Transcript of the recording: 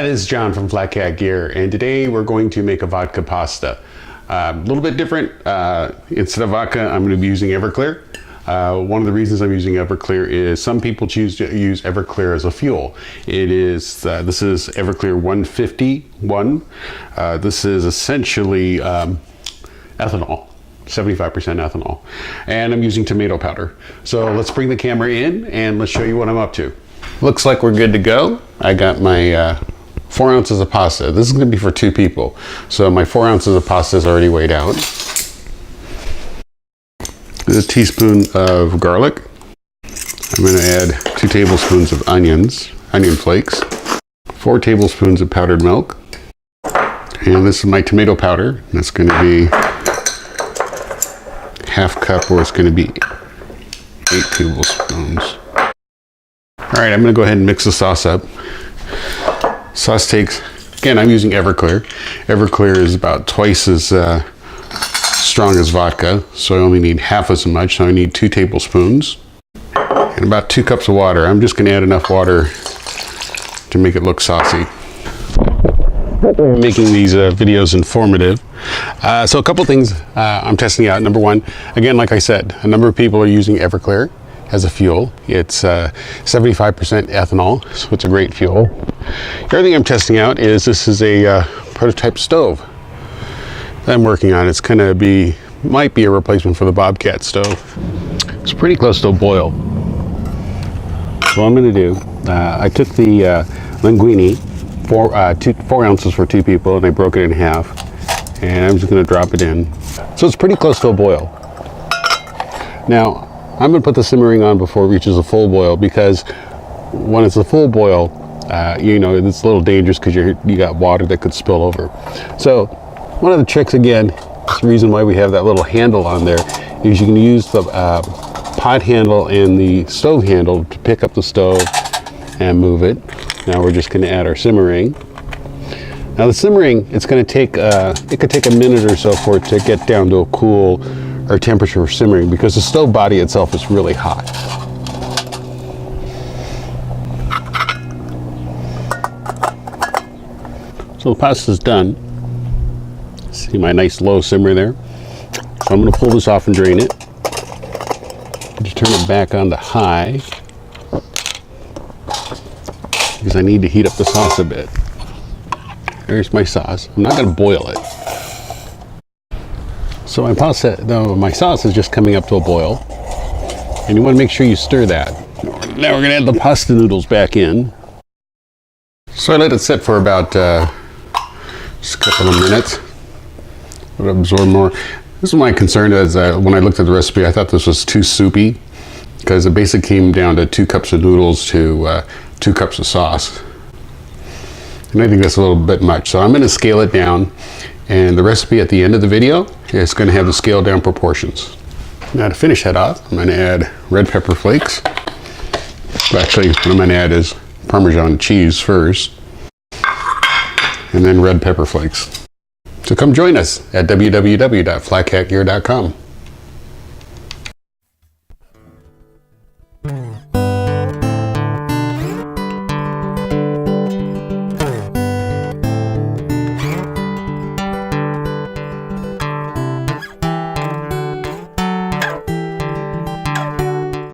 This is John from FlatCatGear, and today we're going to make a vodka pasta. A little bit different. Instead of vodka, I'm going to be using Everclear. One of the reasons I'm using Everclear is some people choose to use Everclear as a fuel. This is Everclear 151. This is essentially ethanol. 75% ethanol. And I'm using tomato powder. So let's bring the camera in and let's show you what I'm up to. Looks like we're good to go. I got my 4 ounces of pasta. This is going to be for 2 people. So my 4 ounces of pasta is already weighed out. A teaspoon of garlic. I'm going to add 2 tablespoons of onion flakes, 4 tablespoons of powdered milk, and this is my tomato powder. That's going to be half cup, or it's going to be 8 tablespoons. All right, I'm going to go ahead and mix the sauce up. Sauce takes, again, I'm using Everclear. Everclear is about twice as strong as vodka, so I only need half as much. So I need 2 tablespoons and about 2 cups of water. I'm just going to add enough water to make it look saucy. Making these videos informative. So a couple things I'm testing out. Number one, again, like I said, a number of people are using Everclear as a fuel. It's 75% ethanol, so it's a great fuel. The other thing I'm testing out is this is a prototype stove that I'm working on. It's gonna be, might be a replacement for the Bobcat stove. It's pretty close to a boil. So what I'm gonna do, I took the linguine, 4 ounces for 2 people, and I broke it in half, and I'm just gonna drop it in. So it's pretty close to a boil. Now, I'm going to put the simmering on before it reaches a full boil, because when it's a full boil, you know, it's a little dangerous because you got water that could spill over. So one of the tricks, again, the reason why we have that little handle on there, is you can use the pot handle and the stove handle to pick up the stove and move it. Now we're just going to add our simmering. Now the simmering, it's going to take, it could take a minute or so for it to get down to a cool or temperature for simmering, because the stove body itself is really hot. So the pasta's done. See my nice low simmer there. So I'm going to pull this off and drain it. Just turn it back on to high, because I need to heat up the sauce a bit. There's my sauce. I'm not going to boil it. So my pasta, no, my sauce is just coming up to a boil, and you want to make sure you stir that. Now we're going to add the pasta noodles back in. So I let it sit for about just a couple of minutes. Let it absorb more. This is my concern is when I looked at the recipe, I thought this was too soupy, because it basically came down to 2 cups of noodles to 2 cups of sauce. And I think that's a little bit much. So I'm going to scale it down. And the recipe at the end of the video is going to have the scaled down proportions. Now to finish that off, I'm going to add red pepper flakes. Actually, what I'm going to add is Parmesan cheese first, and then red pepper flakes. So come join us at www.flatcatgear.com.